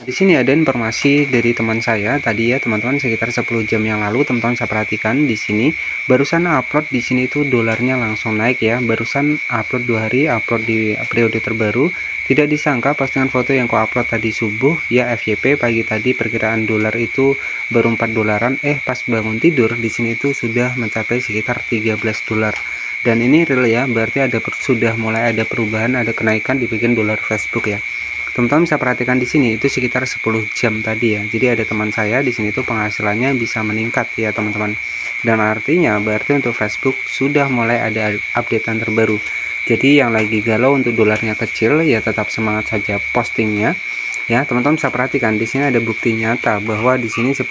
Di sini ada informasi dari teman saya tadi ya teman-teman, sekitar 10 jam yang lalu teman-teman saya perhatikan di sini barusan upload di sini tuh dolarnya langsung naik ya, barusan upload 2 hari, upload di periode terbaru. Tidak disangka postingan foto yang kau upload tadi subuh ya FYP pagi tadi perkiraan dolar itu baru 4 dolaran, pas bangun tidur di sini itu sudah mencapai sekitar 13 dolar. Dan ini real ya, berarti sudah mulai ada perubahan, ada kenaikan di bagian dolar Facebook ya. Teman-teman bisa perhatikan di sini itu sekitar 10 jam tadi ya. Jadi ada teman saya di sini tuh penghasilannya bisa meningkat ya teman-teman. Dan artinya berarti untuk Facebook sudah mulai ada updatean terbaru. Jadi yang lagi galau untuk dolarnya kecil ya tetap semangat saja postingnya. Ya, teman-teman bisa perhatikan di sini ada bukti nyata bahwa di sini 10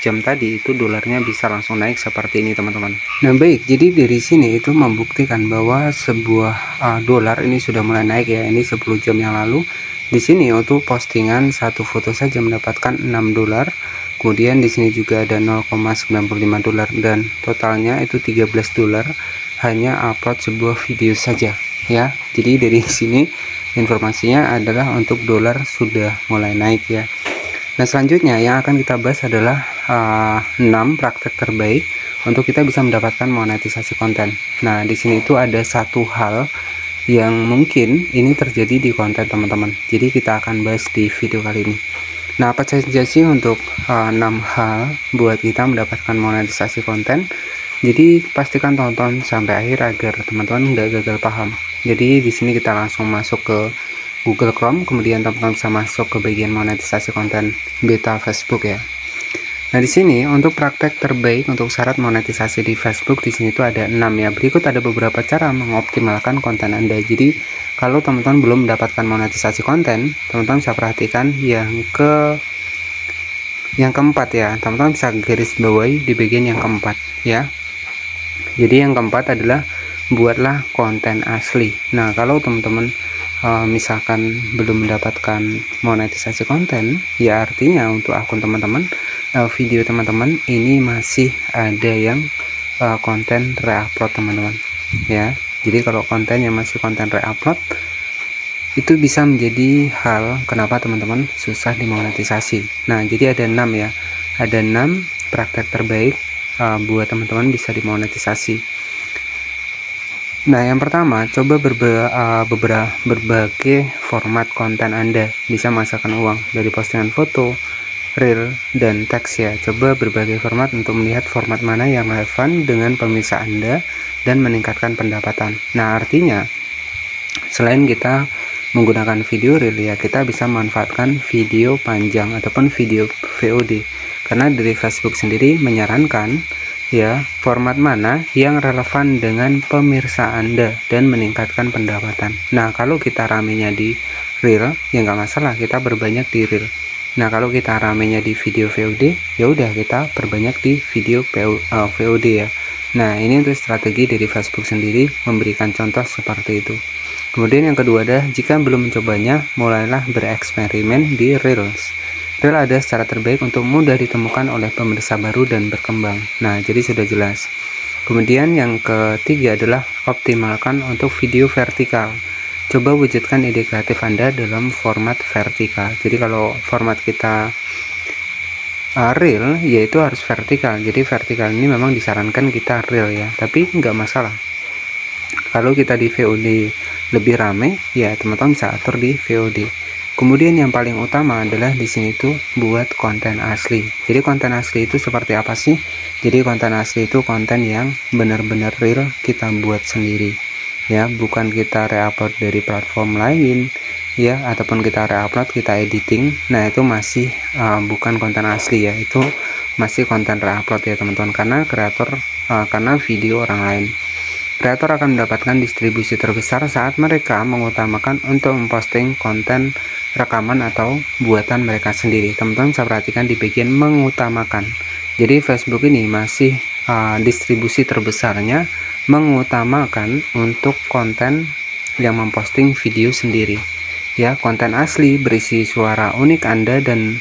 jam tadi itu dolarnya bisa langsung naik seperti ini, teman-teman. Nah, baik. Jadi dari sini itu membuktikan bahwa sebuah dolar ini sudah mulai naik ya. Ini 10 jam yang lalu. Di sini untuk postingan satu foto saja mendapatkan 6 dolar. Kemudian di sini juga ada 0,95 dolar dan totalnya itu 13 dolar hanya upload sebuah video saja ya. Jadi dari sini informasinya adalah untuk dolar sudah mulai naik ya. Nah, selanjutnya yang akan kita bahas adalah 6 praktek terbaik untuk kita bisa mendapatkan monetisasi konten. Nah, di sini itu ada satu hal yang mungkin ini terjadi di konten teman-teman, jadi kita akan bahas di video kali ini. Nah, apa saja sih untuk 6 hal buat kita mendapatkan monetisasi konten? Jadi pastikan tonton sampai akhir agar teman-teman nggak gagal paham. Jadi di sini kita langsung masuk ke Google Chrome, kemudian teman-teman bisa masuk ke bagian monetisasi konten beta Facebook ya. Nah, di sini untuk praktek terbaik untuk syarat monetisasi di Facebook di sini itu ada 6 ya. Berikut ada beberapa cara mengoptimalkan konten Anda. Jadi, kalau teman-teman belum mendapatkan monetisasi konten, teman-teman bisa perhatikan yang keempat ya. Teman-teman bisa garis bawahi di bagian yang keempat ya. Jadi yang keempat adalah buatlah konten asli. Nah, kalau teman-teman misalkan belum mendapatkan monetisasi konten, ya artinya untuk akun teman-teman, video teman-teman ini masih ada yang konten reupload teman-teman ya. Jadi kalau kontennya masih konten reupload itu bisa menjadi hal kenapa teman-teman susah dimonetisasi. Nah, jadi ada 6 ya, ada 6 praktek terbaik buat teman-teman bisa dimonetisasi. Nah, yang pertama, coba berbagai format konten Anda bisa menghasilkan uang dari postingan foto, reel, dan teks ya. Coba berbagai format untuk melihat format mana yang relevan dengan pemirsa Anda dan meningkatkan pendapatan. Nah, artinya selain kita menggunakan video reel ya, kita bisa memanfaatkan video panjang ataupun video VOD. Karena dari Facebook sendiri menyarankan ya format mana yang relevan dengan pemirsa Anda dan meningkatkan pendapatan. Nah, kalau kita ramenya di reel ya nggak masalah, kita berbanyak di reel. Nah, kalau kita ramenya di video VOD ya udah kita perbanyak di video VOD ya. Nah, ini untuk strategi dari Facebook sendiri memberikan contoh seperti itu. Kemudian yang kedua adalah jika belum mencobanya, mulailah bereksperimen di reels. Reel ada secara terbaik untuk mudah ditemukan oleh pemirsa baru dan berkembang. Nah, jadi sudah jelas. Kemudian yang ketiga adalah optimalkan untuk video vertikal. Coba wujudkan ide kreatif Anda dalam format vertikal. Jadi kalau format kita reel, yaitu harus vertikal. Jadi vertikal ini memang disarankan kita reel ya, tapi nggak masalah. Kalau kita di VOD lebih rame, ya teman-teman bisa atur di VOD. Kemudian yang paling utama adalah di sini tuh buat konten asli. Jadi konten asli itu seperti apa sih? Jadi konten asli itu konten yang benar-benar real kita buat sendiri. Ya, bukan kita reupload dari platform lain ya, ataupun kita reupload, kita editing. Nah, itu masih bukan konten asli ya. Itu masih konten reupload ya, teman-teman. Karena video orang lain. Kreator akan mendapatkan distribusi terbesar saat mereka mengutamakan untuk memposting konten rekaman atau buatan mereka sendiri. Teman-teman bisa perhatikan di bagian mengutamakan. Jadi Facebook ini masih distribusi terbesarnya mengutamakan untuk konten yang memposting video sendiri. Ya, konten asli berisi suara unik Anda dan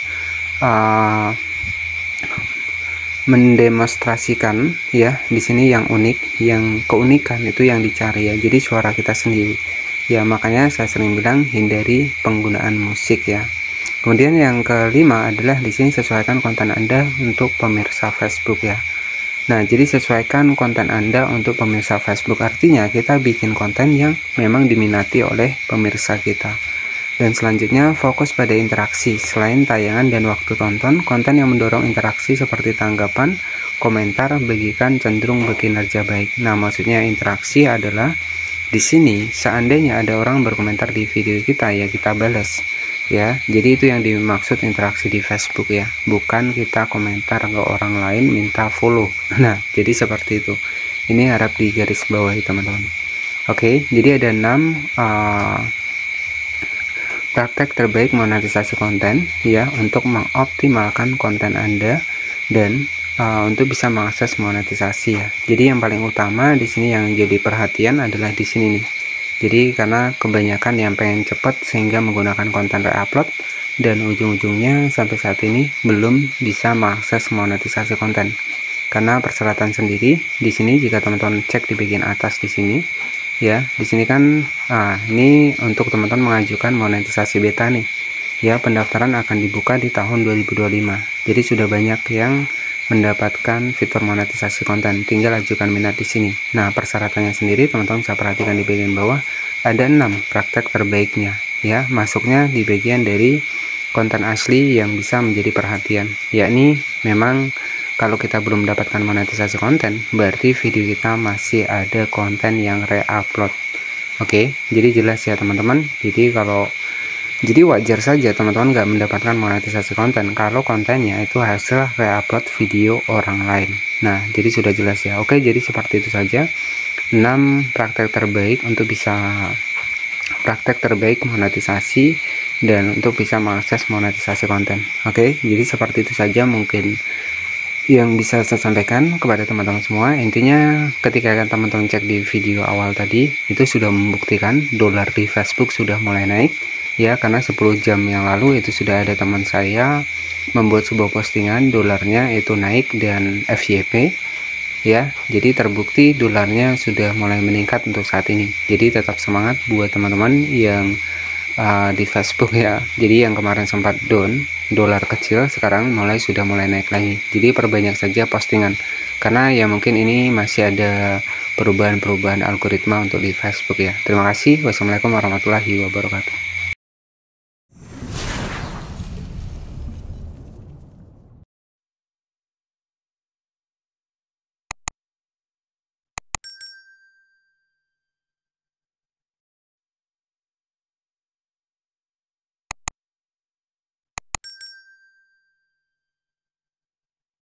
mendemonstrasikan ya di sini yang unik, yang keunikan itu yang dicari ya. Jadi suara kita sendiri. Ya, makanya saya sering bilang hindari penggunaan musik ya. Kemudian yang kelima adalah di sini sesuaikan konten Anda untuk pemirsa Facebook ya. Nah, jadi sesuaikan konten Anda untuk pemirsa Facebook, artinya kita bikin konten yang memang diminati oleh pemirsa kita. Dan selanjutnya fokus pada interaksi. Selain tayangan dan waktu tonton, konten yang mendorong interaksi seperti tanggapan, komentar, bagikan cenderung berkinerja baik. Nah, maksudnya interaksi adalah di sini seandainya ada orang berkomentar di video kita, ya kita balas. Ya, jadi itu yang dimaksud interaksi di Facebook ya, bukan kita komentar ke orang lain minta follow. Nah, jadi seperti itu. Ini harap digaris bawahi teman-teman. Oke, jadi ada 6 praktek terbaik monetisasi konten ya, untuk mengoptimalkan konten Anda dan untuk bisa mengakses monetisasi ya. Jadi yang paling utama di sini yang jadi perhatian adalah di sini nih. Jadi karena kebanyakan yang pengen cepat sehingga menggunakan konten re-upload dan ujung-ujungnya sampai saat ini belum bisa mengakses monetisasi konten. Karena persyaratan sendiri di sini jika teman-teman cek di bagian atas di sini ya, di sini kan ini untuk teman-teman mengajukan monetisasi beta nih. Ya, pendaftaran akan dibuka di tahun 2025. Jadi sudah banyak yang mendapatkan fitur monetisasi konten, tinggal ajukan minat di sini. Nah, persyaratannya sendiri teman-teman bisa perhatikan di bagian bawah ada 6 praktek terbaiknya ya, masuknya di bagian dari konten asli yang bisa menjadi perhatian, yakni memang kalau kita belum mendapatkan monetisasi konten berarti video kita masih ada konten yang re-upload. Oke, jadi jelas ya teman-teman. Jadi wajar saja teman-teman nggak mendapatkan monetisasi konten kalau kontennya itu hasil re-upload video orang lain. Nah, jadi sudah jelas ya. Oke, jadi seperti itu saja 6 praktek terbaik untuk bisa praktek terbaik monetisasi dan untuk bisa mengakses monetisasi konten. Oke, jadi seperti itu saja mungkin yang bisa saya sampaikan kepada teman-teman semua. Intinya ketika teman-teman cek di video awal tadi itu sudah membuktikan dolar di Facebook sudah mulai naik ya, karena 10 jam yang lalu itu sudah ada teman saya membuat sebuah postingan dolarnya itu naik dan FYP ya, jadi terbukti dolarnya sudah mulai meningkat untuk saat ini. Jadi tetap semangat buat teman-teman yang di Facebook ya. Jadi yang kemarin sempat down dolar kecil sekarang sudah mulai naik lagi. Jadi perbanyak saja postingan karena ya mungkin ini masih ada perubahan-perubahan algoritma untuk di Facebook ya. Terima kasih. Wassalamualaikum warahmatullahi wabarakatuh.